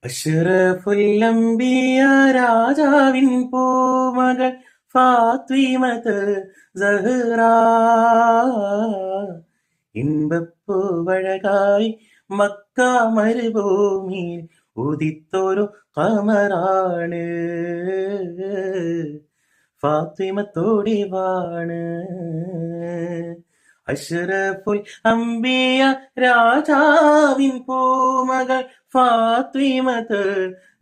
അഷ്റഫുൽ അംബിയ രാജാവിൻ പൂമകൾ ഫാത്തിമത്ത് സഹ്റ ഇമ്പപ്പൂവഴകായി മക്ക മരുഭൂമിയിൽ ഉദിത്തൊരു കമറാണ് ഫാത്തിമത്തോടിവാണ്. അഷ്റഫുൽ അംബിയ രാജാവിൻ പൂമകൾ ഫാത്തിമത്ത്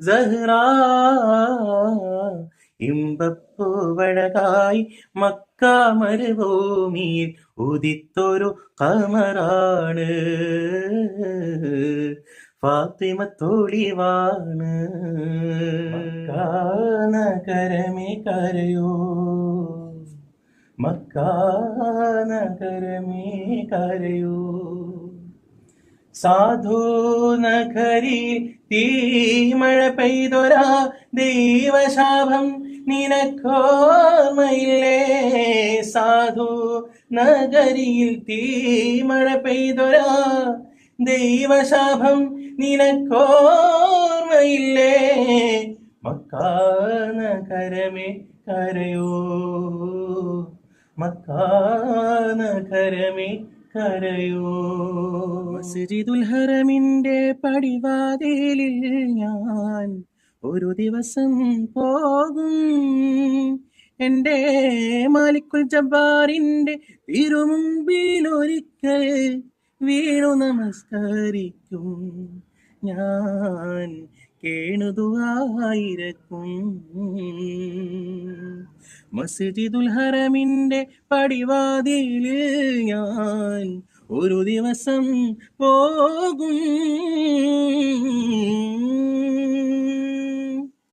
സഹ്റ ഇമ്പപ്പൂവഴകായി മക്ക മരുഭൂമിയിൽ ഉദിത്തൊരു കമറാണ് ഫാത്തിമത്തോളിവാണ്. നഗരമേ കരയോ, മക്കാ നഗരമേ കരയോ, സാധു നഗരിയിൽ തീമഴ പെയ്തൊരാ ദൈവശാപം നിനക്കോർമ്മയില്ലേ? സാധു നഗരിയിൽ തീമഴ പെയ്തൊരാ ദൈവശാപം നിനക്കോർമ്മയില്ലേ? മക്കാ നഗരമേ കരയോ, മക്കാ നഗരമേ കരയോ. മസ്ജിദുൽ ഹറമിന്റെ പടിവാതിലിൽ ഞാൻ ഒരു ദിവസം പോകും. എൻ്റെ മാലിക്കുൽ ജബ്ബാറിന്റെ തിരുമുമ്പിൽ ഒരിക്കൽ വീണു നമസ്കരിക്കും. ഞാൻ കേണുതുവായിരക്കും. മസ്ജിദുൽ ഹറമിന്റെ പടിവാതിലിൽ ഞാൻ ഒരു ദിവസം പോകും.